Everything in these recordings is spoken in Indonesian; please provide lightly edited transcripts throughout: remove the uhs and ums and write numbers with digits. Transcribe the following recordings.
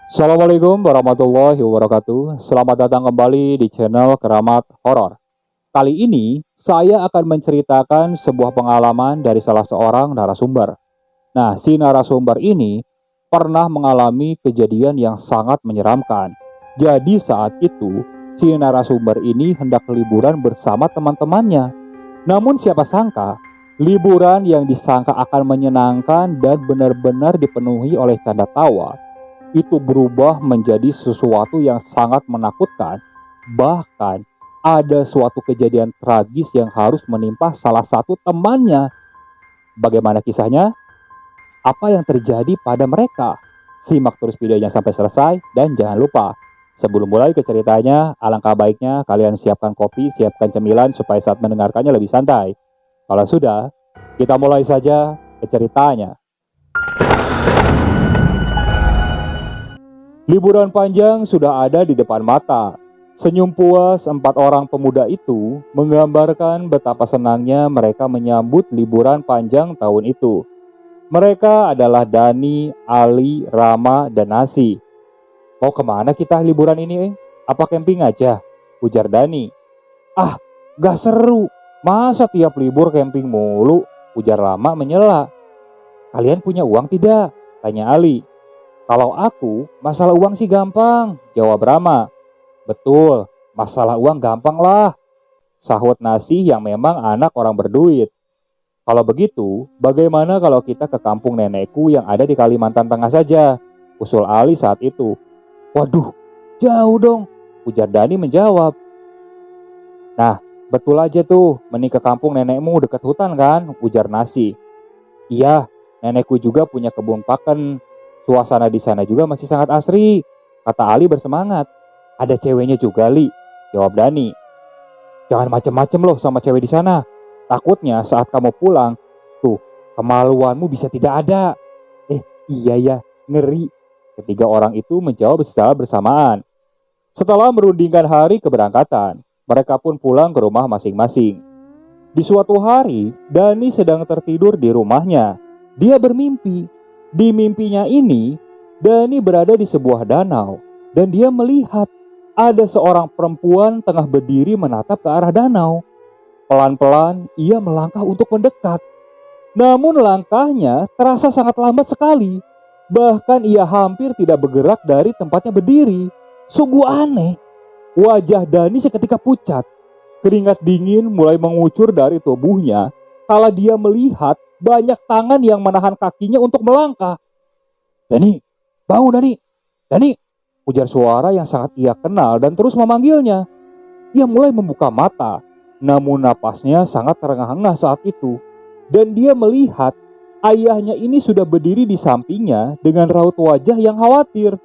Assalamualaikum warahmatullahi wabarakatuh. Selamat datang kembali di channel Keramat Horor. Kali ini saya akan menceritakan sebuah pengalaman dari salah seorang narasumber. Nah, si narasumber ini pernah mengalami kejadian yang sangat menyeramkan. Jadi saat itu, si narasumber ini hendak liburan bersama teman-temannya. Namun siapa sangka, liburan yang disangka akan menyenangkan dan benar-benar dipenuhi oleh canda tawa itu berubah menjadi sesuatu yang sangat menakutkan. Bahkan ada suatu kejadian tragis yang harus menimpa salah satu temannya. Bagaimana kisahnya? Apa yang terjadi pada mereka? Simak terus videonya sampai selesai dan jangan lupa, sebelum mulai ke ceritanya, alangkah baiknya kalian siapkan kopi, siapkan cemilan supaya saat mendengarkannya lebih santai. Kalau sudah, kita mulai saja ke ceritanya. Liburan panjang sudah ada di depan mata. Senyum puas empat orang pemuda itu menggambarkan betapa senangnya mereka menyambut liburan panjang tahun itu. Mereka adalah Dani, Ali, Rama, dan Nasi. "Mau kemana kita liburan ini? Apa camping aja?" ujar Dani. "Ah, gak seru. Masa tiap libur camping mulu?" ujar Rama menyela. "Kalian punya uang tidak?" tanya Ali. "Kalau aku, masalah uang sih gampang," jawab Rama. "Betul, masalah uang gampang lah," sahut Nasi yang memang anak orang berduit. "Kalau begitu, bagaimana kalau kita ke kampung nenekku yang ada di Kalimantan Tengah saja?" usul Ali saat itu. "Waduh, jauh dong," ujar Dani menjawab. "Nah, betul aja tuh, mending ke kampung nenekmu dekat hutan kan?" ujar Nasi. "Iya, nenekku juga punya kebun paken. Suasana di sana juga masih sangat asri," kata Ali bersemangat. "Ada ceweknya juga, Li," jawab Dani. "Jangan macem-macem loh sama cewek di sana. Takutnya saat kamu pulang, tuh kemaluanmu bisa tidak ada." Iya ya, ngeri," ketiga orang itu menjawab secara bersamaan. Setelah merundingkan hari keberangkatan, mereka pun pulang ke rumah masing-masing. Di suatu hari, Dani sedang tertidur di rumahnya. Dia bermimpi. Di mimpinya ini, Dani berada di sebuah danau dan dia melihat ada seorang perempuan tengah berdiri menatap ke arah danau. Pelan-pelan ia melangkah untuk mendekat. Namun langkahnya terasa sangat lambat sekali. Bahkan ia hampir tidak bergerak dari tempatnya berdiri. Sungguh aneh. Wajah Dani seketika pucat. Keringat dingin mulai mengucur dari tubuhnya kala dia melihat banyak tangan yang menahan kakinya untuk melangkah. "Dani, bangun Dani, Dani," ujar suara yang sangat ia kenal dan terus memanggilnya. Ia mulai membuka mata, namun napasnya sangat terengah-engah saat itu. Dan dia melihat ayahnya ini sudah berdiri di sampingnya dengan raut wajah yang khawatir.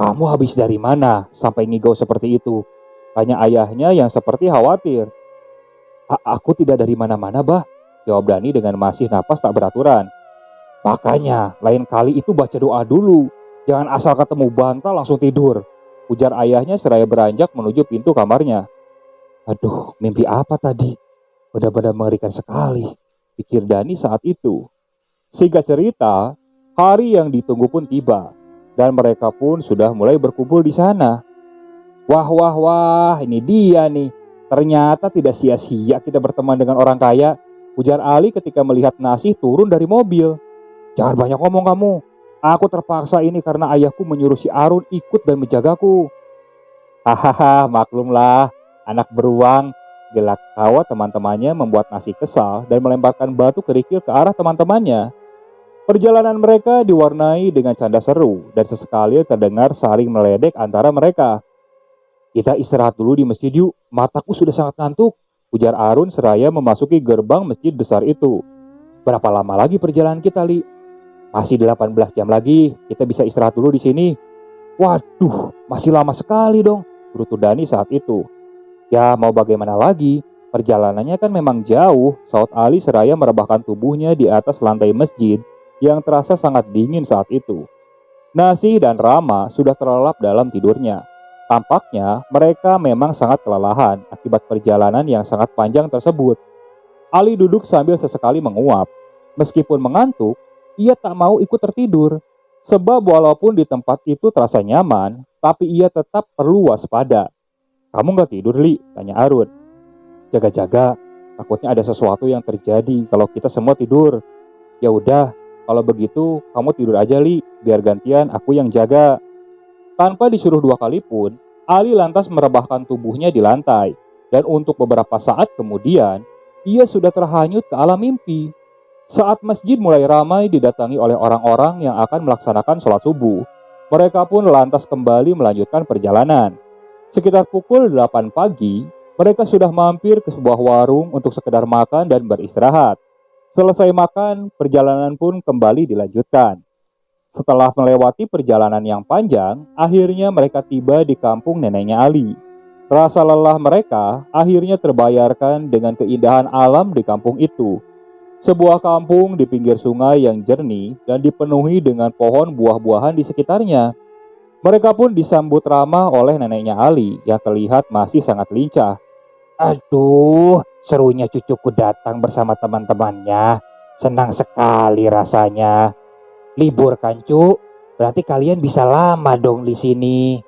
"Kamu habis dari mana sampai ngigau seperti itu?" tanya ayahnya yang seperti khawatir. Aku tidak dari mana-mana, Bah," jawab Dani dengan masih napas tak beraturan. "Makanya lain kali itu baca doa dulu. Jangan asal ketemu bantal langsung tidur," ujar ayahnya seraya beranjak menuju pintu kamarnya. "Aduh, mimpi apa tadi? Benar-benar mengerikan sekali," pikir Dani saat itu. Singkat cerita, hari yang ditunggu pun tiba dan mereka pun sudah mulai berkumpul di sana. Wah, wah, wah, ini dia nih. "Ternyata tidak sia-sia kita berteman dengan orang kaya," ujar Ali ketika melihat Nasi turun dari mobil. "Jangan banyak ngomong kamu. Aku terpaksa ini karena ayahku menyuruh si Arun ikut dan menjagaku." "Hahaha, maklumlah, anak beruang," gelak tawa teman-temannya membuat Nasi kesal dan melemparkan batu kerikil ke arah teman-temannya. Perjalanan mereka diwarnai dengan canda seru dan sesekali terdengar saling meledek antara mereka. "Kita istirahat dulu di masjid yuk, mataku sudah sangat ngantuk," ujar Arun seraya memasuki gerbang masjid besar itu. "Berapa lama lagi perjalanan kita, Li?" "Masih 18 jam lagi, kita bisa istirahat dulu di sini." "Waduh, masih lama sekali dong," gerutu Dani saat itu. "Ya mau bagaimana lagi, perjalanannya kan memang jauh," saut Ali seraya merebahkan tubuhnya di atas lantai masjid yang terasa sangat dingin saat itu. Nasi dan Rama sudah terlelap dalam tidurnya. Tampaknya mereka memang sangat kelelahan akibat perjalanan yang sangat panjang tersebut. Ali duduk sambil sesekali menguap. Meskipun mengantuk, ia tak mau ikut tertidur. Sebab walaupun di tempat itu terasa nyaman, tapi ia tetap perlu waspada. "Kamu nggak tidur, Li?" tanya Arun. "Jaga-jaga, takutnya ada sesuatu yang terjadi kalau kita semua tidur." "Ya udah, kalau begitu kamu tidur aja, Li, biar gantian aku yang jaga." Tanpa disuruh dua kali pun, Ali lantas merebahkan tubuhnya di lantai. Dan untuk beberapa saat kemudian, ia sudah terhanyut ke alam mimpi. Saat masjid mulai ramai didatangi oleh orang-orang yang akan melaksanakan sholat subuh, mereka pun lantas kembali melanjutkan perjalanan. Sekitar pukul 8 pagi, mereka sudah mampir ke sebuah warung untuk sekedar makan dan beristirahat. Selesai makan, perjalanan pun kembali dilanjutkan. Setelah melewati perjalanan yang panjang, akhirnya mereka tiba di kampung neneknya Ali. Rasa lelah mereka akhirnya terbayarkan dengan keindahan alam di kampung itu. Sebuah kampung di pinggir sungai yang jernih dan dipenuhi dengan pohon buah-buahan di sekitarnya. Mereka pun disambut ramah oleh neneknya Ali yang terlihat masih sangat lincah. Aduh, serunya cucuku datang bersama teman-temannya. Senang sekali rasanya. Libur kan, Cuk? Berarti kalian bisa lama dong di sini.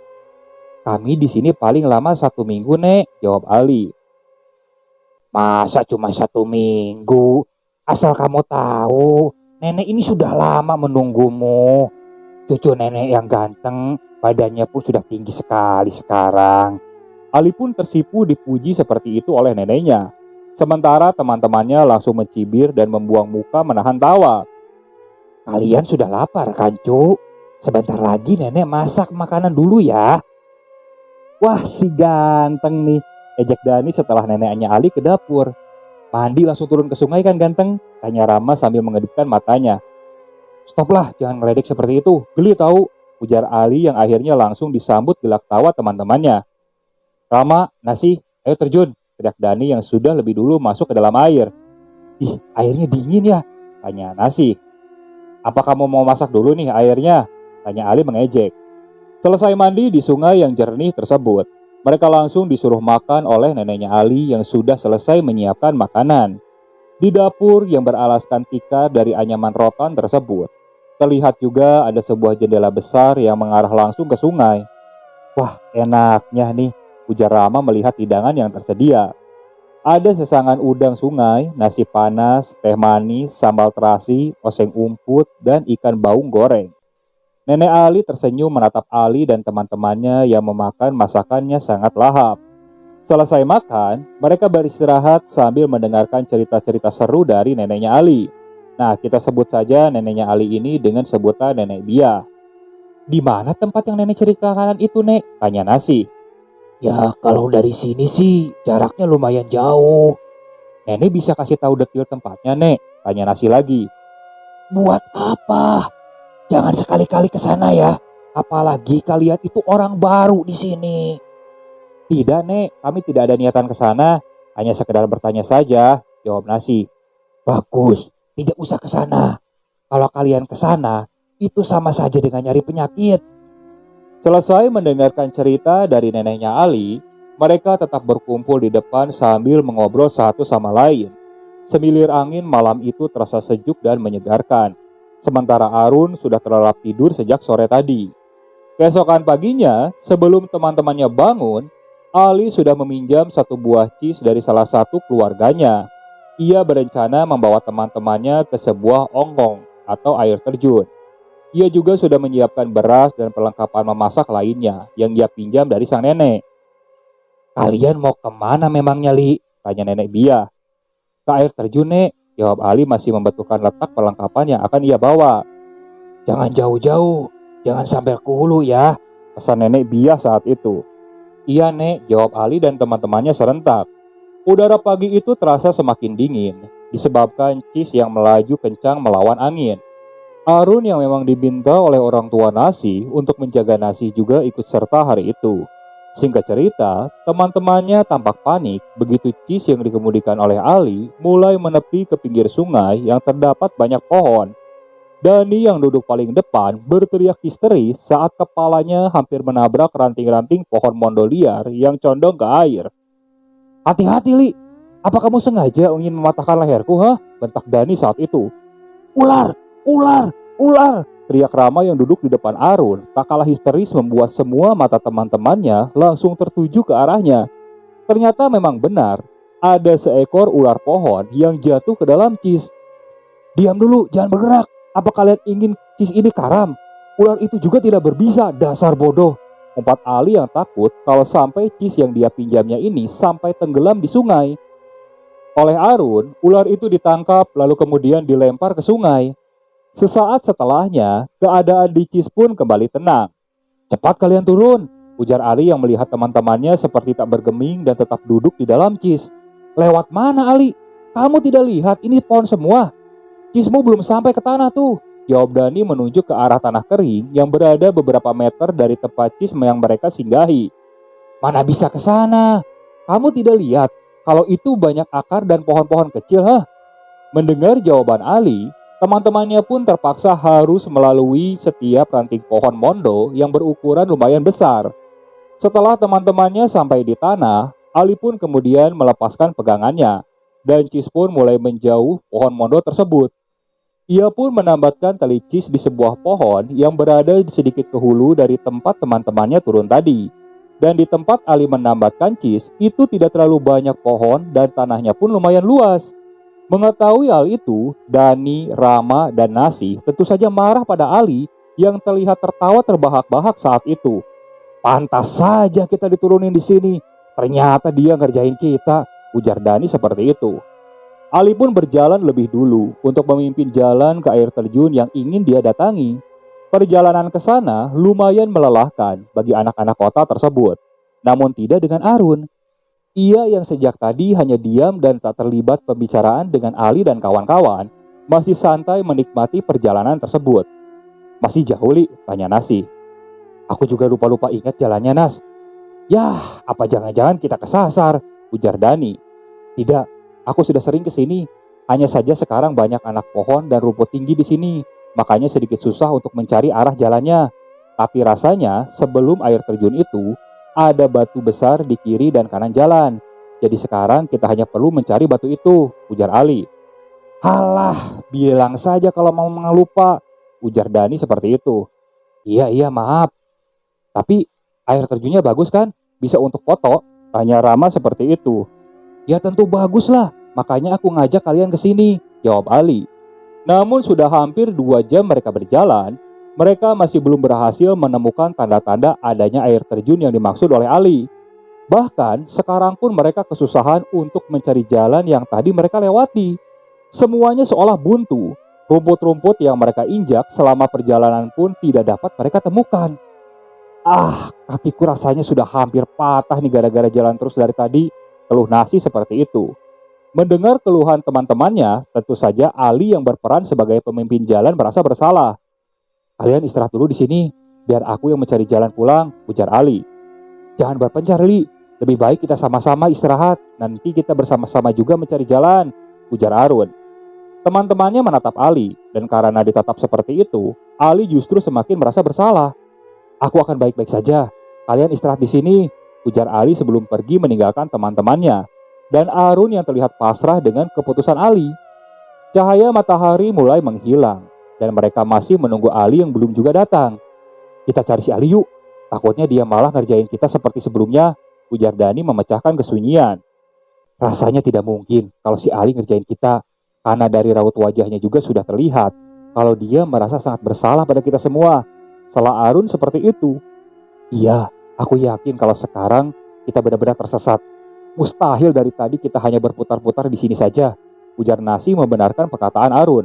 "Kami di sini paling lama 1 minggu, Nek," jawab Ali. Masa cuma 1 minggu? Asal kamu tahu, nenek ini sudah lama menunggumu. Cucu nenek yang ganteng, badannya pun sudah tinggi sekali sekarang. Ali pun tersipu dipuji seperti itu oleh neneknya. Sementara teman-temannya langsung mencibir dan membuang muka menahan tawa. Kalian sudah lapar kan, Cuk? Sebentar lagi nenek masak makanan dulu ya. "Wah, si ganteng nih," ejek Dani setelah neneknya Ali ke dapur. "Mandi langsung turun ke sungai kan ganteng?" tanya Rama sambil mengedipkan matanya. "Stoplah, jangan ngeledek seperti itu, geli tahu," ujar Ali yang akhirnya langsung disambut gelak tawa teman-temannya. "Rama, Nasi, ayo terjun," teriak Dani yang sudah lebih dulu masuk ke dalam air. "Ih, airnya dingin ya?" tanya Nasi. "Apa kamu mau masak dulu nih airnya?" tanya Ali mengejek. Selesai mandi di sungai yang jernih tersebut, mereka langsung disuruh makan oleh neneknya Ali yang sudah selesai menyiapkan makanan. Di dapur yang beralaskan tikar dari anyaman rotan tersebut, terlihat juga ada sebuah jendela besar yang mengarah langsung ke sungai. "Wah, enaknya nih," ujar Rama melihat hidangan yang tersedia. Ada sesangan udang sungai, nasi panas, teh manis, sambal terasi, oseng umput, dan ikan baung goreng. Nenek Ali tersenyum menatap Ali dan teman-temannya yang memakan masakannya sangat lahap. Selesai makan, mereka beristirahat sambil mendengarkan cerita-cerita seru dari neneknya Ali. Nah, kita sebut saja neneknya Ali ini dengan sebutan Nenek Bia. "Di mana tempat yang nenek ceritakan itu, Nek?" tanya Nasi. "Ya, kalau dari sini sih jaraknya lumayan jauh." "Nenek bisa kasih tahu detail tempatnya, Nek?" tanya Nasi lagi. "Buat apa? Jangan sekali-kali ke sana ya. Apalagi kalian itu orang baru di sini." "Tidak, Nek, kami tidak ada niatan ke sana, hanya sekedar bertanya saja," jawab Nasi. "Bagus, tidak usah ke sana. Kalau kalian ke sana, itu sama saja dengan nyari penyakit." Selesai mendengarkan cerita dari neneknya Ali, mereka tetap berkumpul di depan sambil mengobrol satu sama lain. Semilir angin malam itu terasa sejuk dan menyegarkan. Sementara Arun sudah terlelap tidur sejak sore tadi. Keesokan paginya, sebelum teman-temannya bangun, Ali sudah meminjam satu buah cis dari salah satu keluarganya. Ia berencana membawa teman-temannya ke sebuah ongkong atau air terjun. Ia juga sudah menyiapkan beras dan perlengkapan memasak lainnya yang ia pinjam dari sang nenek. "Kalian mau kemana memangnya, Li?" tanya nenek Bia. "Ke air terjun, Nek," jawab Ali masih membetulkan letak perlengkapan yang akan ia bawa. "Jangan jauh-jauh, jangan sampai ke hulu ya," pesan nenek Bia saat itu. "Iya, Nek," jawab Ali dan teman-temannya serentak. Udara pagi itu terasa semakin dingin, disebabkan cis yang melaju kencang melawan angin. Arun yang memang diminta oleh orang tua Nasi untuk menjaga Nasi juga ikut serta hari itu. Singkat cerita, teman-temannya tampak panik begitu cis yang dikemudikan oleh Ali mulai menepi ke pinggir sungai yang terdapat banyak pohon. Dani yang duduk paling depan berteriak histeris saat kepalanya hampir menabrak ranting-ranting pohon mondoliar yang condong ke air. "Hati-hati, Li. Apa kamu sengaja ingin mematahkan leherku, ha?" bentak Dani saat itu. "Ular! Ular! Ular!" Teriak Rama yang duduk di depan Arun tak kalah histeris membuat semua mata teman-temannya langsung tertuju ke arahnya. Ternyata memang benar, ada seekor ular pohon yang jatuh ke dalam Cis. "Diam dulu, jangan bergerak. Apa kalian ingin Cis ini karam? Ular itu juga tidak berbisa, dasar bodoh." Umpat Ali yang takut kalau sampai Cis yang dia pinjamnya ini sampai tenggelam di sungai. Oleh Arun, ular itu ditangkap lalu kemudian dilempar ke sungai. Sesaat setelahnya, keadaan di Cis pun kembali tenang. "Cepat kalian turun," ujar Ali yang melihat teman-temannya seperti tak bergeming dan tetap duduk di dalam Cis. "Lewat mana, Ali? Kamu tidak lihat ini pohon semua? Cismu belum sampai ke tanah tuh," jawab Dani menunjuk ke arah tanah kering yang berada beberapa meter dari tempat Cis yang mereka singgahi. "Mana bisa ke sana? Kamu tidak lihat kalau itu banyak akar dan pohon-pohon kecil, hah?" Mendengar jawaban Ali, teman-temannya pun terpaksa harus melalui setiap ranting pohon mondo yang berukuran lumayan besar. Setelah teman-temannya sampai di tanah, Ali pun kemudian melepaskan pegangannya, dan Cis pun mulai menjauh pohon mondo tersebut. Ia pun menambatkan tali Cis di sebuah pohon yang berada sedikit ke hulu dari tempat teman-temannya turun tadi. Dan di tempat Ali menambatkan Cis, itu tidak terlalu banyak pohon dan tanahnya pun lumayan luas. Mengetahui hal itu, Dani, Rama, dan Nasi tentu saja marah pada Ali yang terlihat tertawa terbahak-bahak saat itu. "Pantas saja kita diturunin di sini. Ternyata dia ngerjain kita," ujar Dani seperti itu. Ali pun berjalan lebih dulu untuk memimpin jalan ke air terjun yang ingin dia datangi. Perjalanan ke sana lumayan melelahkan bagi anak-anak kota tersebut, namun tidak dengan Arun. Ia yang sejak tadi hanya diam dan tak terlibat pembicaraan dengan Ali dan kawan-kawan, masih santai menikmati perjalanan tersebut. "Masih jauh, Li?" tanya Nasi. "Aku juga lupa-lupa ingat jalannya, Nas." "Yah, apa jangan-jangan kita kesasar?" ujar Dani. "Tidak, aku sudah sering ke sini. Hanya saja sekarang banyak anak pohon dan rumput tinggi di sini, makanya sedikit susah untuk mencari arah jalannya. Tapi rasanya sebelum air terjun itu, ada batu besar di kiri dan kanan jalan. Jadi sekarang kita hanya perlu mencari batu itu," ujar Ali. "Halah, bilang saja kalau mau lupa," ujar Dani seperti itu. Iya, maaf. "Tapi air terjunnya bagus kan? Bisa untuk foto?" tanya Rama seperti itu. "Ya tentu bagus lah, makanya aku ngajak kalian ke sini," jawab Ali. Namun sudah hampir 2 jam mereka berjalan, mereka masih belum berhasil menemukan tanda-tanda adanya air terjun yang dimaksud oleh Ali. Bahkan sekarang pun mereka kesusahan untuk mencari jalan yang tadi mereka lewati. Semuanya seolah buntu. Rumput-rumput yang mereka injak selama perjalanan pun tidak dapat mereka temukan. Kakiku rasanya sudah hampir patah nih gara-gara jalan terus dari tadi," keluh Nasi seperti itu. Mendengar keluhan teman-temannya, tentu saja Ali yang berperan sebagai pemimpin jalan merasa bersalah. "Kalian istirahat dulu di sini, biar aku yang mencari jalan pulang," ujar Ali. "Jangan berpencar, Li. Lebih baik kita sama-sama istirahat. Nanti kita bersama-sama juga mencari jalan," ujar Arun. Teman-temannya menatap Ali, dan karena ditatap seperti itu, Ali justru semakin merasa bersalah. "Aku akan baik-baik saja. Kalian istirahat di sini," ujar Ali sebelum pergi meninggalkan teman-temannya. Dan Arun yang terlihat pasrah dengan keputusan Ali. Cahaya matahari mulai menghilang, dan mereka masih menunggu Ali yang belum juga datang. "Kita cari si Ali yuk. Takutnya dia malah ngerjain kita seperti sebelumnya," ujar Dani memecahkan kesunyian. "Rasanya tidak mungkin kalau si Ali ngerjain kita, karena dari raut wajahnya juga sudah terlihat kalau dia merasa sangat bersalah pada kita semua," salah Arun seperti itu. "Iya, aku yakin kalau sekarang kita benar-benar tersesat. Mustahil dari tadi kita hanya berputar-putar di sini saja," ujar Nasi membenarkan perkataan Arun.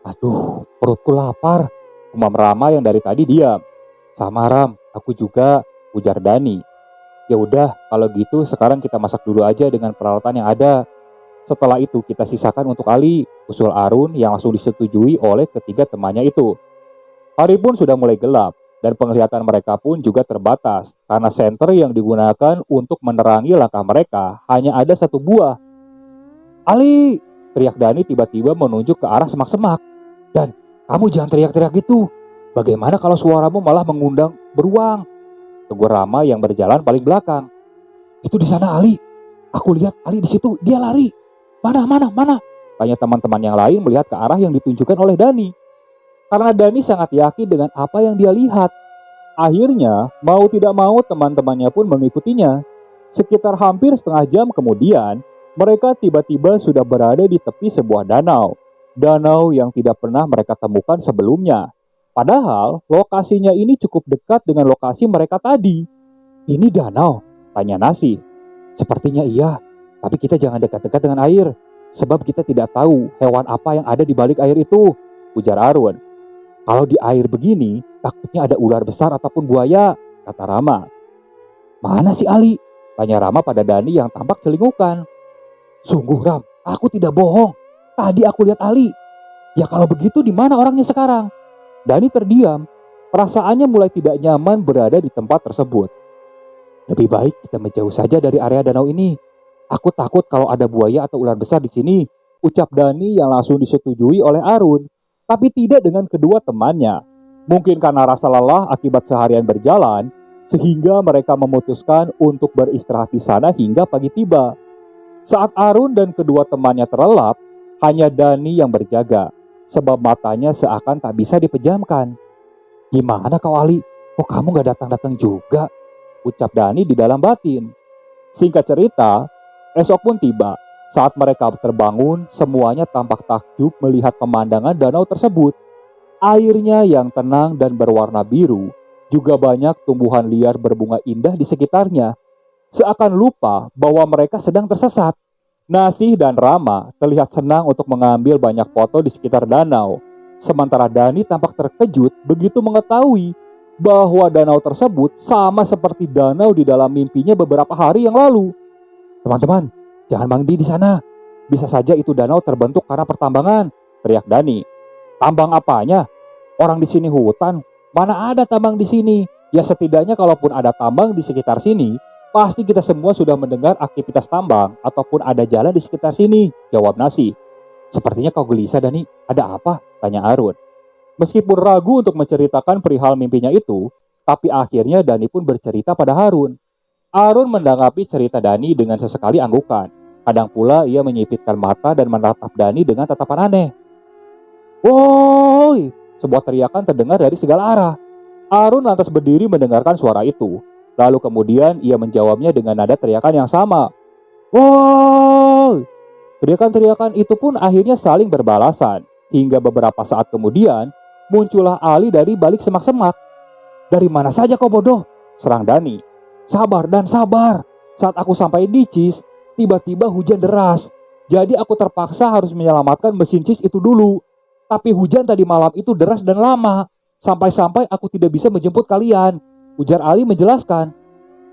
"Aduh, perutku lapar," umam Rama yang dari tadi diam. "Sama Ram, aku juga," ujar Dani. "Ya udah, kalau gitu sekarang kita masak dulu aja dengan peralatan yang ada. Setelah itu kita sisakan untuk Ali," usul Arun yang langsung disetujui oleh ketiga temannya itu. Hari pun sudah mulai gelap, dan penglihatan mereka pun juga terbatas karena senter yang digunakan untuk menerangi langkah mereka hanya ada 1 buah. "Ali!" teriak Dani tiba-tiba menunjuk ke arah semak-semak. "Dan kamu jangan teriak-teriak gitu. Bagaimana kalau suaramu malah mengundang beruang?" tegur Rama yang berjalan paling belakang. "Itu di sana Ali. Aku lihat Ali di situ, dia lari. Mana? Tanya teman-teman yang lain melihat ke arah yang ditunjukkan oleh Dani. karena Dani sangat yakin dengan apa yang dia lihat. Akhirnya, mau tidak mau teman-temannya pun mengikutinya. Sekitar hampir setengah jam kemudian, mereka tiba-tiba sudah berada di tepi sebuah danau. Danau yang tidak pernah mereka temukan sebelumnya. Padahal, lokasinya ini cukup dekat dengan lokasi mereka tadi. "Ini danau?" tanya Nasi. "Sepertinya iya, tapi kita jangan dekat-dekat dengan air, sebab kita tidak tahu hewan apa yang ada di balik air itu," ujar Arun. "Kalau di air begini, takutnya ada ular besar ataupun buaya," kata Rama. "Mana si Ali?" tanya Rama pada Dani yang tampak celingukan. "Sungguh Ram, aku tidak bohong. Tadi aku lihat Ali." "Ya kalau begitu di mana orangnya sekarang?" Dani terdiam. Perasaannya mulai tidak nyaman berada di tempat tersebut. "Lebih baik kita menjauh saja dari area danau ini. Aku takut kalau ada buaya atau ular besar di sini," ucap Dani yang langsung disetujui oleh Arun. Tapi tidak dengan kedua temannya. Mungkin karena rasa lelah akibat seharian berjalan, sehingga mereka memutuskan untuk beristirahat di sana hingga pagi tiba. Saat Arun dan kedua temannya terlelap, hanya Dani yang berjaga, sebab matanya seakan tak bisa dipejamkan. "Gimana kau Ali? Kok kamu gak datang-datang juga?" ucap Dani di dalam batin. Singkat cerita, esok pun tiba. Saat mereka terbangun, semuanya tampak takjub melihat pemandangan danau tersebut. Airnya yang tenang dan berwarna biru, juga banyak tumbuhan liar berbunga indah di sekitarnya. Seakan lupa bahwa mereka sedang tersesat. Nasih dan Rama terlihat senang untuk mengambil banyak foto di sekitar danau. Sementara Dani tampak terkejut begitu mengetahui bahwa danau tersebut sama seperti danau di dalam mimpinya beberapa hari yang lalu. "Teman-teman, jangan mandi di sana. Bisa saja itu danau terbentuk karena pertambangan," teriak Dani. "Tambang apanya? Orang di sini hutan. Mana ada tambang di sini? Ya setidaknya kalaupun ada tambang di sekitar sini, pasti kita semua sudah mendengar aktivitas tambang ataupun ada jalan di sekitar sini," jawab Nasi. "Sepertinya kau gelisah Dani. Ada apa?" tanya Arun. Meskipun ragu untuk menceritakan perihal mimpinya itu, tapi akhirnya Dani pun bercerita pada Harun. Arun menanggapi cerita Dani dengan sesekali anggukan. Kadang pula ia menyipitkan mata dan menatap Dani dengan tatapan aneh. "Woi!" Sebuah teriakan terdengar dari segala arah. Arun lantas berdiri mendengarkan suara itu. Lalu kemudian ia menjawabnya dengan nada teriakan yang sama. "Woi!" Teriakan-teriakan itu pun akhirnya saling berbalasan. Hingga beberapa saat kemudian, muncullah Ali dari balik semak-semak. "Dari mana saja kau bodoh?" serang Dani. "Sabar dan sabar. Saat aku sampai di Cis, tiba-tiba hujan deras. Jadi aku terpaksa harus menyelamatkan mesin Cis itu dulu. Tapi hujan tadi malam itu deras dan lama. Sampai-sampai aku tidak bisa menjemput kalian," ujar Ali menjelaskan.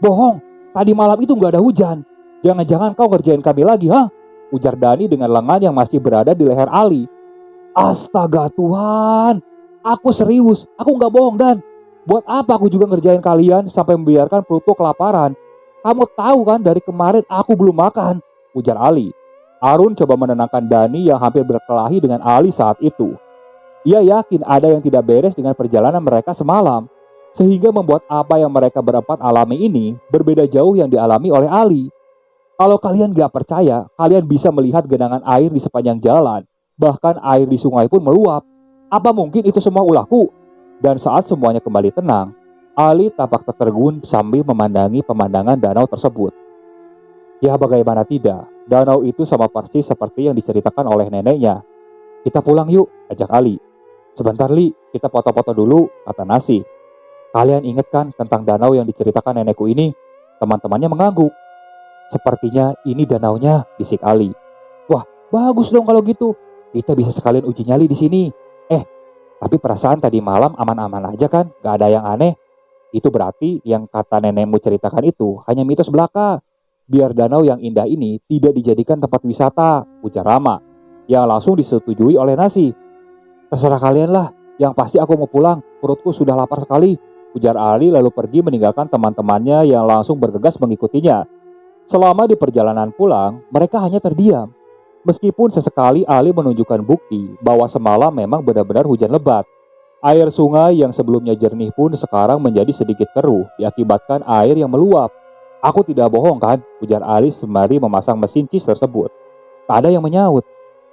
"Bohong, tadi malam itu gak ada hujan. Jangan-jangan kau ngerjain kami lagi, hah?" ujar Dani dengan lengan yang masih berada di leher Ali. "Astaga Tuhan, aku serius, aku gak bohong Dan. Buat apa aku juga ngerjain kalian sampai membiarkan perutku kelaparan? Kamu tahu kan dari kemarin aku belum makan," ujar Ali. Arun coba menenangkan Dani yang hampir berkelahi dengan Ali saat itu. Ia yakin ada yang tidak beres dengan perjalanan mereka semalam, sehingga membuat apa yang mereka berempat alami ini berbeda jauh yang dialami oleh Ali. Kalau kalian gak percaya, kalian bisa melihat genangan air di sepanjang jalan. Bahkan air di sungai pun meluap. Apa mungkin itu semua ulahku? Dan saat semuanya kembali tenang, Ali tampak tertegun sambil memandangi pemandangan danau tersebut. Ya bagaimana tidak, danau itu sama persis seperti yang diceritakan oleh neneknya. "Kita pulang yuk," ajak Ali. "Sebentar Li, kita foto-foto dulu," kata Nasi. "Kalian ingat kan tentang danau yang diceritakan nenekku ini?" Teman-temannya mengangguk. "Sepertinya ini danaunya," bisik Ali. "Wah, bagus dong kalau gitu. Kita bisa sekalian uji nyali di sini. Tapi perasaan tadi malam aman-aman aja kan? Gak ada yang aneh." "Itu berarti yang kata nenekmu ceritakan itu hanya mitos belaka. Biar danau yang indah ini tidak dijadikan tempat wisata," ujar Rama, yang langsung disetujui oleh Nasi. "Terserah kalian lah, yang pasti aku mau pulang, perutku sudah lapar sekali," ujar Ali lalu pergi meninggalkan teman-temannya yang langsung bergegas mengikutinya. Selama di perjalanan pulang, mereka hanya terdiam. Meskipun sesekali Ali menunjukkan bukti bahwa semalam memang benar-benar hujan lebat. Air sungai yang sebelumnya jernih pun sekarang menjadi sedikit keruh diakibatkan air yang meluap. "Aku tidak bohong kan?" ujar Ali sembari memasang mesin Cis tersebut. Tak ada yang menyaut.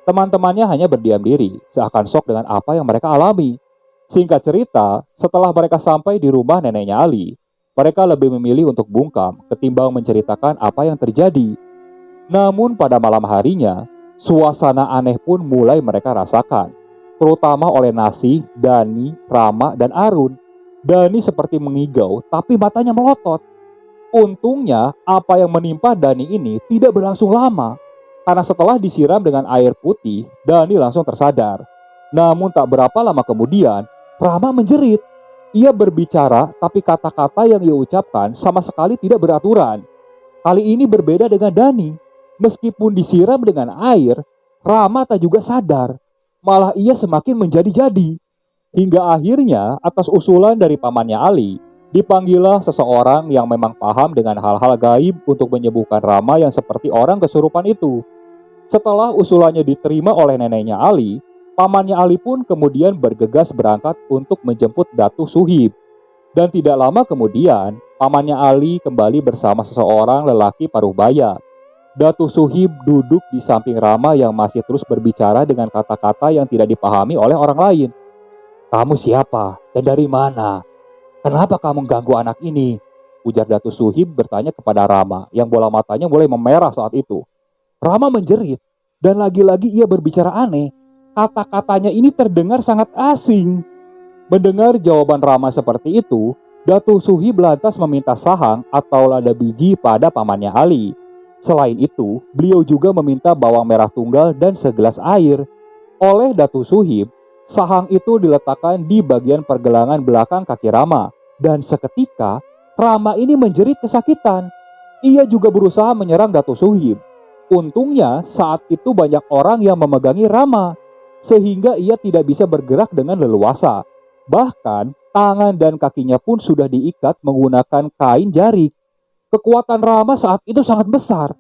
Teman-temannya hanya berdiam diri, seakan shock dengan apa yang mereka alami. Singkat cerita, setelah mereka sampai di rumah neneknya Ali, mereka lebih memilih untuk bungkam ketimbang menceritakan apa yang terjadi. Namun pada malam harinya, suasana aneh pun mulai mereka rasakan, terutama oleh Nasi, Dani, Rama, dan Arun. Dani seperti mengigau, tapi matanya melotot. Untungnya, apa yang menimpa Dani ini tidak berlangsung lama, karena setelah disiram dengan air putih, Dani langsung tersadar. Namun tak berapa lama kemudian, Rama menjerit. Ia berbicara, tapi kata-kata yang ia ucapkan sama sekali tidak beraturan. Kali ini berbeda dengan Dani. Meskipun disiram dengan air, Rama tak juga sadar. Malah ia semakin menjadi-jadi. Hingga akhirnya, atas usulan dari pamannya Ali, dipanggillah seseorang yang memang paham dengan hal-hal gaib untuk menyembuhkan Rama yang seperti orang kesurupan itu. Setelah usulannya diterima oleh neneknya Ali, pamannya Ali pun kemudian bergegas berangkat untuk menjemput Datu Suhib. Dan tidak lama kemudian, pamannya Ali kembali bersama seseorang lelaki paruh baya. Datu Suhib duduk di samping Rama yang masih terus berbicara dengan kata-kata yang tidak dipahami oleh orang lain. Kamu siapa dan dari mana? Kenapa kamu ganggu anak ini? Ujar Datu Suhib bertanya kepada Rama yang bola matanya mulai memerah saat itu. Rama menjerit dan lagi-lagi ia berbicara aneh. Kata-katanya ini terdengar sangat asing. Mendengar jawaban Rama seperti itu, Datu Suhib lantas meminta sahang atau lada biji pada pamannya Ali. Selain itu, beliau juga meminta bawang merah tunggal dan segelas air. Oleh Datu Suhib, sahang itu diletakkan di bagian pergelangan belakang kaki Rama. Dan seketika, Rama ini menjerit kesakitan. Ia juga berusaha menyerang Datu Suhib. Untungnya saat itu banyak orang yang memegangi Rama, sehingga ia tidak bisa bergerak dengan leluasa. Bahkan, tangan dan kakinya pun sudah diikat menggunakan kain jarik. Kekuatan Rama saat itu sangat besar.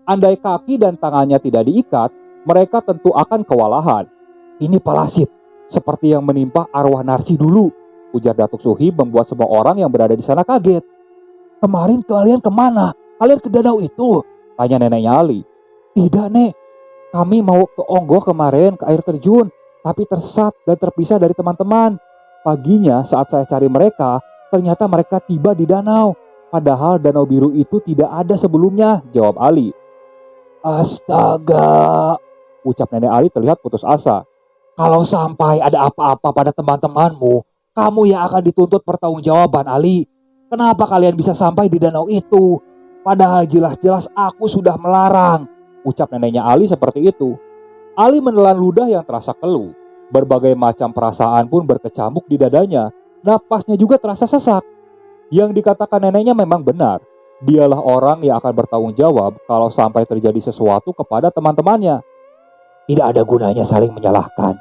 Andai kaki dan tangannya tidak diikat, mereka tentu akan kewalahan. Ini Palasit, seperti yang menimpa arwah Narsi dulu, ujar Datuk Suhib membuat semua orang yang berada di sana kaget. Kemarin kalian kemana? Kalian ke danau itu? Tanya neneknya Ali. Tidak, Nek. Kami mau ke Onggoh kemarin, ke air terjun, tapi tersesat dan terpisah dari teman-teman. Paginya saat saya cari mereka, ternyata mereka tiba di danau. Padahal danau biru itu tidak ada sebelumnya, jawab Ali. Astaga, ucap nenek Ali terlihat putus asa. Kalau sampai ada apa-apa pada teman-temanmu, kamu yang akan dituntut pertanggungjawaban, Ali. Kenapa kalian bisa sampai di danau itu? Padahal jelas-jelas aku sudah melarang, ucap neneknya Ali seperti itu. Ali menelan ludah yang terasa keluh. Berbagai macam perasaan pun berkecamuk di dadanya. Napasnya juga terasa sesak. Yang dikatakan neneknya memang benar. Dialah orang yang akan bertanggung jawab kalau sampai terjadi sesuatu kepada teman-temannya. Tidak ada gunanya saling menyalahkan.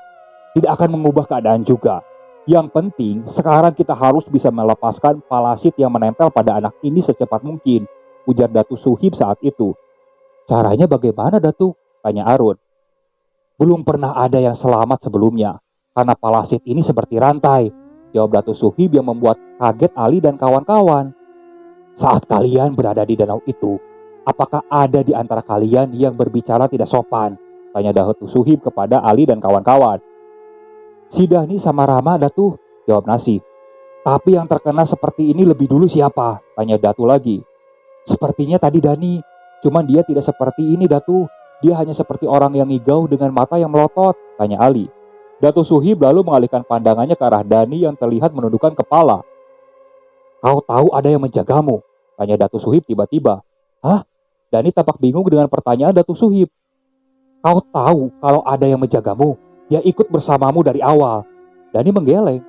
Tidak akan mengubah keadaan juga. Yang penting, sekarang kita harus bisa melepaskan Palasit yang menempel pada anak ini secepat mungkin, ujar Datu Suhib saat itu. Caranya bagaimana, Datu? Tanya Arun. Belum pernah ada yang selamat sebelumnya, karena Palasit ini seperti rantai, jawab Datu Suhib yang membuat kaget Ali dan kawan-kawan. Saat kalian berada di danau itu, apakah ada di antara kalian yang berbicara tidak sopan? Tanya Datu Suhib kepada Ali dan kawan-kawan. Si Dani sama Rama, Datu, jawab Nasi. Tapi yang terkena seperti ini lebih dulu siapa? Tanya Datu lagi. Sepertinya tadi Dani, cuman dia tidak seperti ini, Datu. Dia hanya seperti orang yang ngigau dengan mata yang melotot, tanya Ali. Datu Suhib lalu mengalihkan pandangannya ke arah Dani yang terlihat menundukkan kepala. Kau tahu ada yang menjagamu? Tanya Datu Suhib tiba-tiba. Hah? Dani tampak bingung dengan pertanyaan Datu Suhib. Kau tahu kalau ada yang menjagamu? Dia ikut bersamamu dari awal. Dani menggeleng.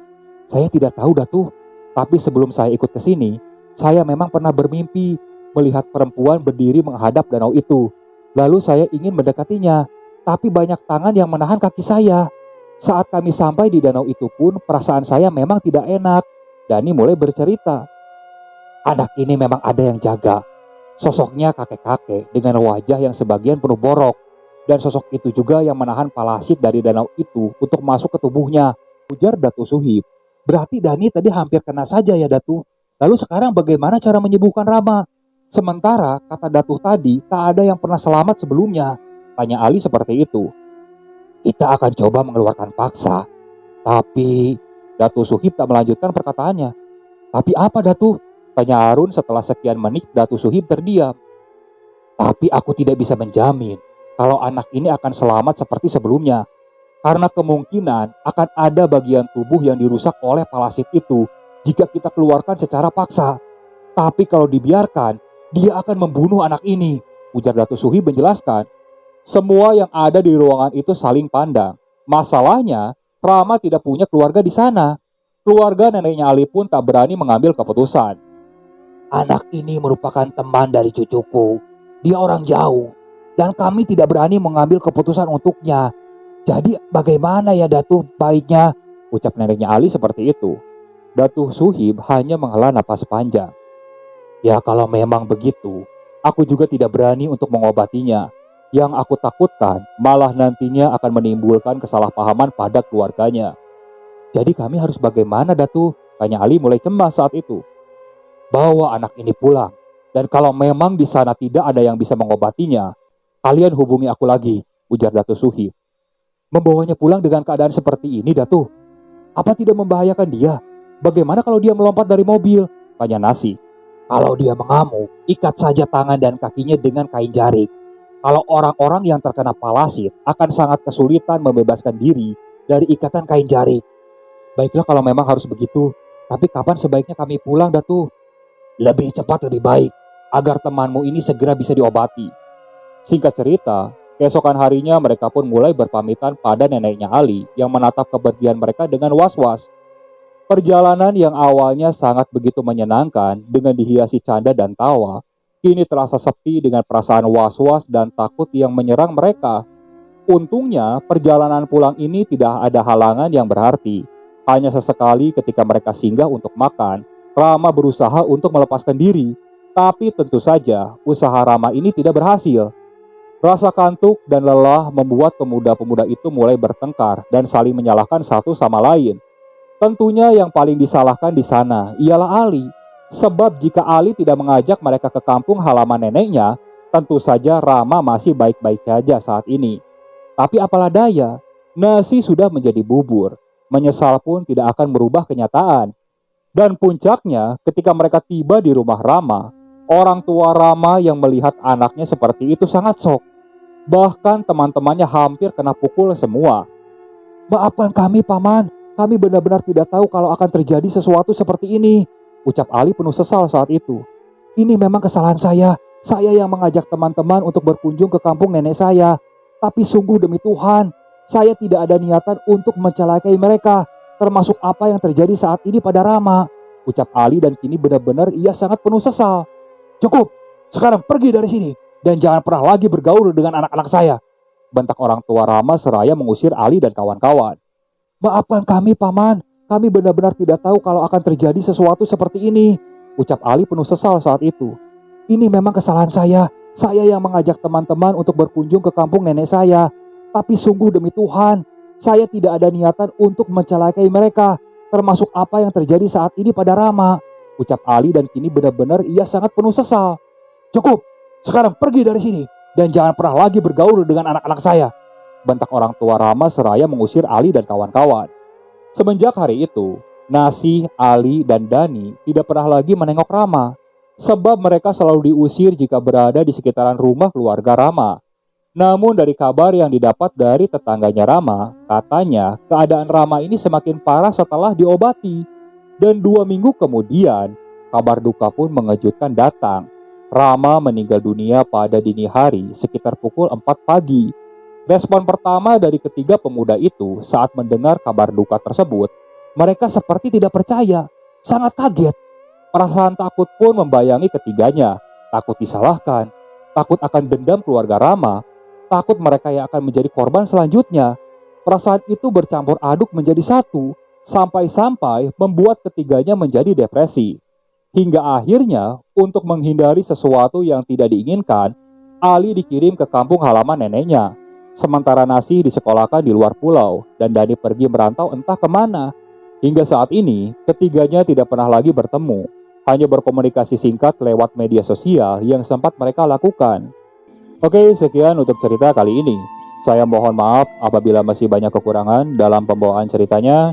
Saya tidak tahu, Datu. Tapi sebelum saya ikut ke sini, saya memang pernah bermimpi melihat perempuan berdiri menghadap danau itu. Lalu saya ingin mendekatinya, tapi banyak tangan yang menahan kaki saya. Saat kami sampai di danau itu pun perasaan saya memang tidak enak. Dani mulai bercerita. Anak ini memang ada yang jaga. Sosoknya kakek-kakek dengan wajah yang sebagian penuh borok. Dan sosok itu juga yang menahan Palasit dari danau itu untuk masuk ke tubuhnya, ujar Datu Suhib. Berarti Dani tadi hampir kena saja ya, Datu. Lalu sekarang bagaimana cara menyembuhkan Rama? Sementara kata Datu tadi tak ada yang pernah selamat sebelumnya, tanya Ali seperti itu. Kita akan coba mengeluarkan paksa, tapi Datu Suhib tak melanjutkan perkataannya. Tapi apa Datu? Tanya Harun setelah sekian menit Datu Suhib terdiam. Tapi aku tidak bisa menjamin kalau anak ini akan selamat seperti sebelumnya. Karena kemungkinan akan ada bagian tubuh yang dirusak oleh parasit itu jika kita keluarkan secara paksa. Tapi kalau dibiarkan, dia akan membunuh anak ini, ujar Datu Suhib menjelaskan. Semua yang ada di ruangan itu saling pandang. Masalahnya, Rama tidak punya keluarga di sana. Keluarga neneknya Ali pun tak berani mengambil keputusan. Anak ini merupakan teman dari cucuku. Dia orang jauh, dan kami tidak berani mengambil keputusan untuknya. Jadi bagaimana ya Datu baiknya? Ucap neneknya Ali seperti itu. Datu Suhib hanya menghela napas panjang. Ya kalau memang begitu, aku juga tidak berani untuk mengobatinya. Yang aku takutkan malah nantinya akan menimbulkan kesalahpahaman pada keluarganya. Jadi kami harus bagaimana Datu? Tanya Ali mulai cemas saat itu. Bawa anak ini pulang. Dan kalau memang di sana tidak ada yang bisa mengobatinya, kalian hubungi aku lagi, ujar Datu Suhib. Membawanya pulang dengan keadaan seperti ini, Datu? Apa tidak membahayakan dia? Bagaimana kalau dia melompat dari mobil? Tanya Nasi. Kalau dia mengamuk, ikat saja tangan dan kakinya dengan kain jarik. Kalau orang-orang yang terkena parasit akan sangat kesulitan membebaskan diri dari ikatan kain jarik. Baiklah kalau memang harus begitu, tapi kapan sebaiknya kami pulang, Datu? Lebih cepat lebih baik, agar temanmu ini segera bisa diobati. Singkat cerita, keesokan harinya mereka pun mulai berpamitan pada neneknya Ali yang menatap kepergian mereka dengan was-was. Perjalanan yang awalnya sangat begitu menyenangkan dengan dihiasi canda dan tawa, kini terasa sepi dengan perasaan was-was dan takut yang menyerang mereka. Untungnya, perjalanan pulang ini tidak ada halangan yang berarti. Hanya sesekali ketika mereka singgah untuk makan, Rama berusaha untuk melepaskan diri. Tapi tentu saja, usaha Rama ini tidak berhasil. Rasa kantuk dan lelah membuat pemuda-pemuda itu mulai bertengkar dan saling menyalahkan satu sama lain. Tentunya yang paling disalahkan di sana ialah Ali. Sebab jika Ali tidak mengajak mereka ke kampung halaman neneknya, tentu saja Rama masih baik-baik saja saat ini. Tapi apalah daya, nasi sudah menjadi bubur. Menyesal pun tidak akan merubah kenyataan. Dan puncaknya ketika mereka tiba di rumah Rama, orang tua Rama yang melihat anaknya seperti itu sangat shock. Bahkan teman-temannya hampir kena pukul semua. Maafkan kami paman, kami benar-benar tidak tahu kalau akan terjadi sesuatu seperti ini, ucap Ali penuh sesal saat itu. Ini memang kesalahan saya yang mengajak teman-teman untuk berkunjung ke kampung nenek saya. Tapi sungguh demi Tuhan, saya tidak ada niatan untuk mencelakai mereka, termasuk apa yang terjadi saat ini pada Rama, ucap Ali dan kini benar-benar ia sangat penuh sesal. Cukup, sekarang pergi dari sini dan jangan pernah lagi bergaul dengan anak-anak saya, bentak orang tua Rama seraya mengusir Ali dan kawan-kawan. Maafkan kami paman, kami benar-benar tidak tahu kalau akan terjadi sesuatu seperti ini, ucap Ali penuh sesal saat itu. Ini memang kesalahan saya yang mengajak teman-teman untuk berkunjung ke kampung nenek saya. Tapi sungguh demi Tuhan, saya tidak ada niatan untuk mencelakai mereka, termasuk apa yang terjadi saat ini pada Rama, ucap Ali dan kini benar-benar ia sangat penuh sesal. Cukup, sekarang pergi dari sini dan jangan pernah lagi bergaul dengan anak-anak saya, bentak orang tua Rama seraya mengusir Ali dan kawan-kawan. Semenjak hari itu, Nasi, Ali, dan Dani tidak pernah lagi menengok Rama, sebab mereka selalu diusir jika berada di sekitaran rumah keluarga Rama. Namun dari kabar yang didapat dari tetangganya Rama, katanya keadaan Rama ini semakin parah setelah diobati. Dan 2 minggu kemudian, kabar duka pun mengejutkan datang. Rama meninggal dunia pada dini hari sekitar pukul 4 pagi. Respon pertama dari ketiga pemuda itu saat mendengar kabar duka tersebut, mereka seperti tidak percaya, sangat kaget. Perasaan takut pun membayangi ketiganya, takut disalahkan, takut akan dendam keluarga Rama, takut mereka yang akan menjadi korban selanjutnya. Perasaan itu bercampur aduk menjadi satu, sampai-sampai membuat ketiganya menjadi depresi. Hingga akhirnya, untuk menghindari sesuatu yang tidak diinginkan, Ali dikirim ke kampung halaman neneknya. Sementara Nasi disekolahkan di luar pulau dan Dani pergi merantau entah kemana. Hingga saat ini, ketiganya tidak pernah lagi bertemu, hanya berkomunikasi singkat lewat media sosial yang sempat mereka lakukan. Oke, sekian untuk cerita kali ini. Saya mohon maaf apabila masih banyak kekurangan dalam pembawaan ceritanya.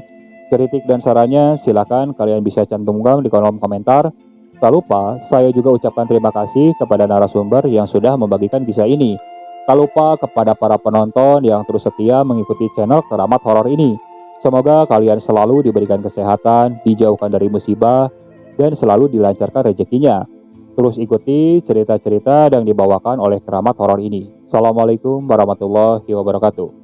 Kritik dan sarannya silakan kalian bisa cantumkan di kolom komentar. Tak lupa, saya juga ucapkan terima kasih kepada narasumber yang sudah membagikan kisah ini. Tak lupa kepada para penonton yang terus setia mengikuti channel Keramat Horor ini. Semoga kalian selalu diberikan kesehatan, dijauhkan dari musibah, dan selalu dilancarkan rezekinya. Terus ikuti cerita-cerita yang dibawakan oleh Keramat Horor ini. Assalamualaikum warahmatullahi wabarakatuh.